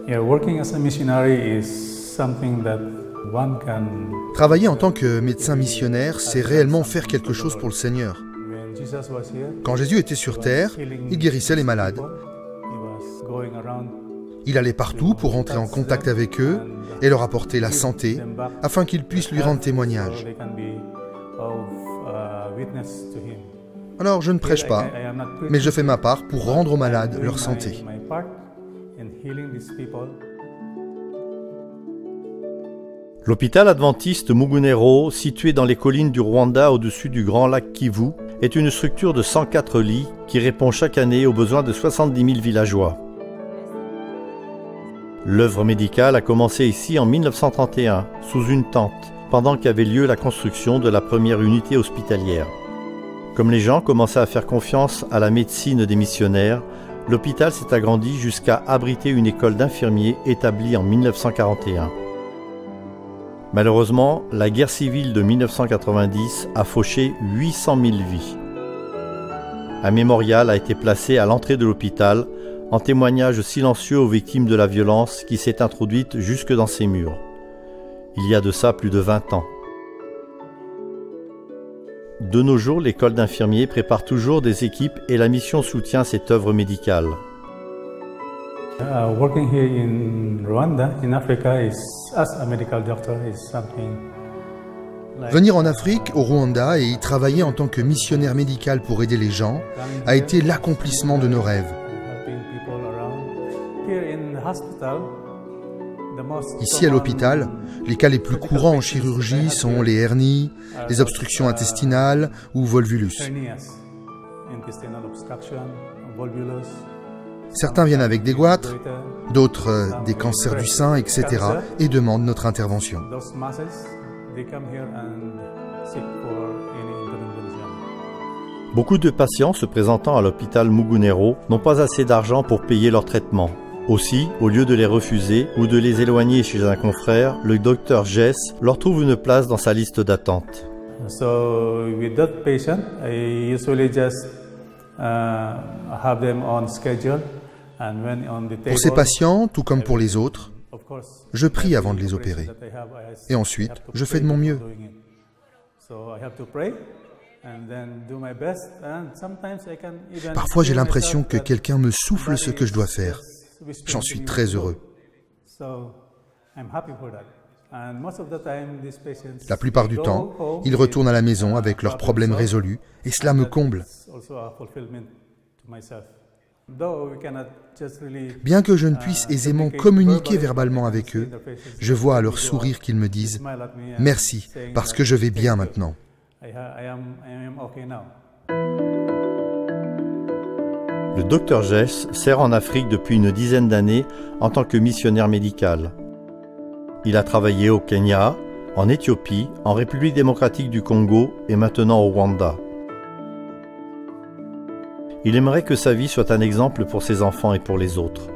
Yeah, working as a missionary is something that one can. Travailler en tant que médecin missionnaire, c'est réellement faire quelque chose pour le Seigneur. When Jesus was here, Quand Jésus était sur terre, il guérissait les malades. he was going around Il allait partout pour entrer en contact avec eux et leur apporter la santé afin qu'ils puissent lui rendre témoignage. so they can be of witness to him. Alors je ne prêche pas, I am not mais je fais ma part pour rendre aux malades doing leur santé. my part in healing these people. L'hôpital adventiste Mugunero, situé dans les collines du Rwanda au-dessus du grand lac Kivu, est une structure de 104 lits qui répond chaque année aux besoins de 70 000 villageois. L'œuvre médicale a commencé ici en 1931, sous une tente, pendant qu'avait lieu la construction de la première unité hospitalière. Comme les gens commençaient à faire confiance à la médecine des missionnaires, l'hôpital s'est agrandi jusqu'à abriter une école d'infirmiers établie en 1941. Malheureusement, la guerre civile de 1990 a fauché 800 000 vies. Un mémorial a été placé à l'entrée de l'hôpital, en témoignage silencieux aux victimes de la violence qui s'est introduite jusque dans ses murs. Il y a de ça plus de 20 ans. De nos jours, l'école d'infirmiers prépare toujours des équipes et la mission soutient cette œuvre médicale. Working here in Rwanda, in Africa, as a medical doctor is something. Venir en Afrique, au Rwanda, et y travailler en tant que missionnaire médical pour aider les gens a été l'accomplissement de nos rêves. Helping people around. Here in the hospital, the most Ici à l'hôpital, les cas les plus courants en chirurgie sont les hernies, les obstructions intestinales ou volvulus. hernias, intestinal obstruction, volvulus, Certains viennent avec des goitres, d'autres des cancers du sein, etc. et demandent notre intervention. those masses, they come here and seek for any intervention. Beaucoup de patients se présentant à l'hôpital Mugunero n'ont pas assez d'argent pour payer leur traitement. Aussi, au lieu de les refuser ou de les éloigner chez un confrère, le docteur Jess leur trouve une place dans sa liste d'attente. So with that patient, I usually just have them on schedule, and when on the table. Pour ces patients, tout comme pour les autres, Of course, je prie avant de les opérer. Et ensuite, je fais de mon mieux. Parfois, j'ai l'impression que quelqu'un me souffle ce que je dois faire. J'en suis très heureux. La plupart du temps, ils retournent à la maison avec leurs problèmes résolus, et cela me comble. Bien que je ne puisse aisément communiquer verbalement avec eux, je vois à leur sourire qu'ils me disent « Merci, parce que je vais bien maintenant ». Le docteur Jess sert en Afrique depuis une dizaine d'années en tant que missionnaire médical. Il a travaillé au Kenya, en Éthiopie, en République démocratique du Congo et maintenant au Rwanda. Il aimerait que sa vie soit un exemple pour ses enfants et pour les autres.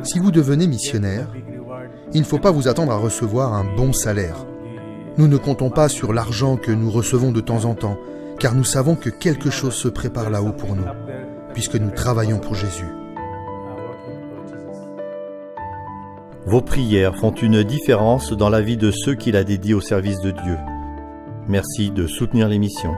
Si vous devenez missionnaire, il ne faut pas vous attendre à recevoir un bon salaire. Nous ne comptons pas sur l'argent que nous recevons de temps en temps, car nous savons que quelque chose se prépare là-haut pour nous, puisque nous travaillons pour Jésus. Vos prières font une différence dans la vie de ceux qu'il a dédiés au service de Dieu. Merci de soutenir l'émission.